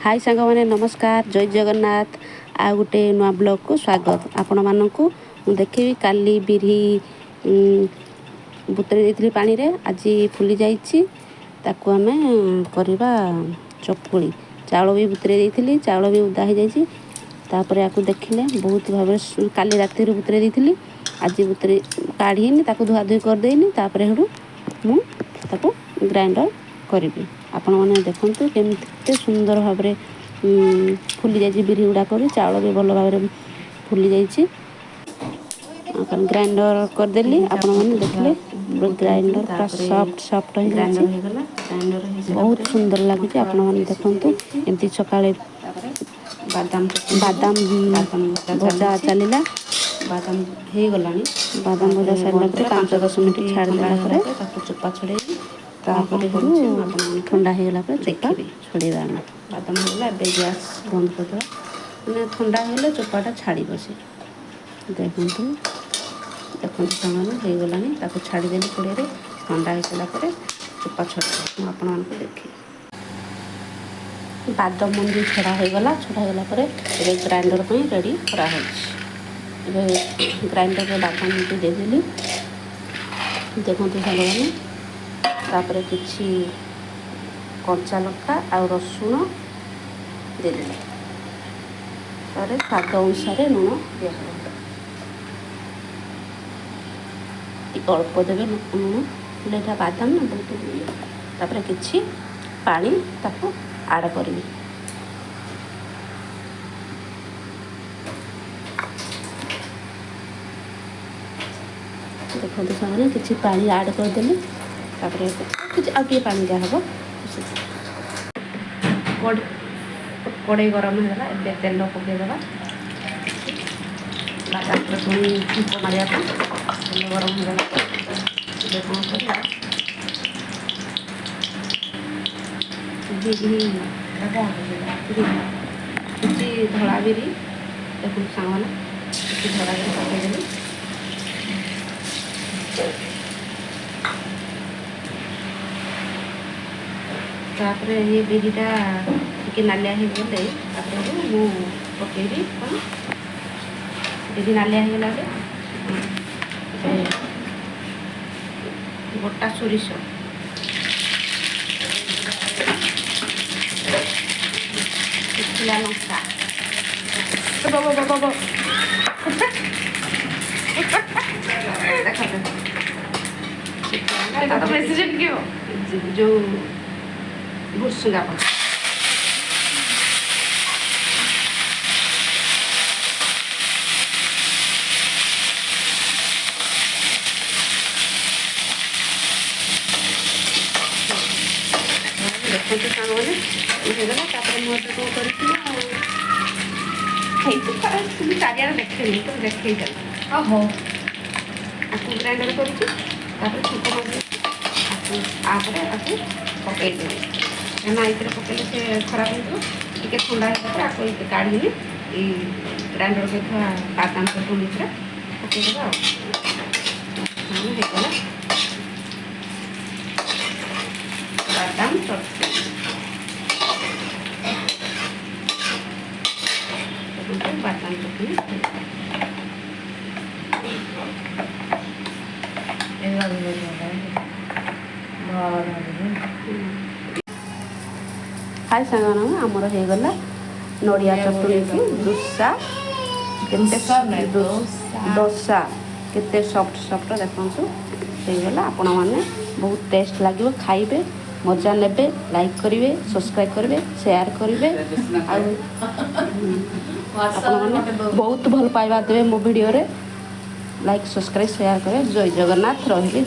हाय सांग मैंने नमस्कार जय जगन्नाथ आ गोटे नुआ ब्लॉग को स्वागत आपण मानू देखी काली बिरी बुतरी देती पानी रे आज फुली जाइए ताकू आम करवा चकुली चाउल भी बुतरे देती चाउल भी उदा हो जापर या देखिले बहुत भाव काली राति बुतरे देती आज बुतरे काढ़ी ताकू धुआ धुई करदेनी हेडू मुझे ग्राइंडर करी आपण मैंने देखु केमती सुंदर भाव फुली जाइए बिरी गुड़ाक चाउल भी भल भाव फुली जाइए ग्राइंडर करदेली आपण मैंने देखले ग्राइंडर पूरा सॉफ्ट सॉफ्ट हो बहुत सुंदर लगे आपण मैंने देखु एमती सकाଳେ बादाम भजा चलला बादाम हो गला बादाम भजा सारे 5-10 मिनट छाड़देला चोपा छड़े ठंडा होगला चोपा छड़ेगा आम बादाम होगा ए गैस बंद करदे मैंने ठंडा होगले चोपाटा छाड़ से देखु देखो सामान हो गला छाड़देली कड़े ठंडा हो सारापर चोपा छड़ा आपण देखिए बादाम मंदी छड़ा होगला ग्राइंडर पर रेडी कराई ग्राइंडर में बादाम मंदी देदेली देखो सारे तापर किछि कंचा लंका आ रसुण देदेली तारे स्वाद अनुसार लुण दिया अल्प देवे लुण यहाँ बादाम ना बहुत तापर किछि पानी ताको आड़ करी देखो सामने किसी पानी आड़ करदेली आगे पानी दिहब कड़े गरम होगा ए तेल पकईदे बादाम पुणी छुप मारे तेल गरम होगा कौन कर କିଛି ଧଳା ବିରି ଦେଖନ୍ତୁ ସାଙ୍ଗମାନେ କିଛି ଧଳା ବିରି ପକାଇଦେଲି ତାପରେ ये ବିରିଟା ଟିକେ ନାଲିଆ ହେଇଗଲେ ତାପରେ ମୁଁ ପକାଇବି କ'ଣ ବିରି ନାଲିଆ ହେଇଗଲା ଗୋଟା ସୋରିଷ la longsa. Itu presiden kyo. Jo bursuga pa. देखते सामने होगा तापर मुझे कौन कर चारिया देखे तो देखे हो आपको ग्राइंडर कर छुप आपर आपको पकईदे कहीं ये पकड़े से खराब हो ठंडा होगा आपको काढ़ी ग्राइंडर कर बादाम चटनी पकईदे होगा बादाम चटनी बादाम चटनी हाय सांग आमर हो गला नड़िया चटनी की डोसा डोसा केते सॉफ्ट सॉफ्ट देखु होगा आपण मैंने बहुत टेस्ट लगे खाइबे मजा नेबे लाइक करेंगे सब्सक्राइब करेंगे शेयर करेंगे बहुत भल पाइबा देवे मो वीडियो रे लाइक सब्सक्राइब शेयर करें जय जगन्नाथ रही।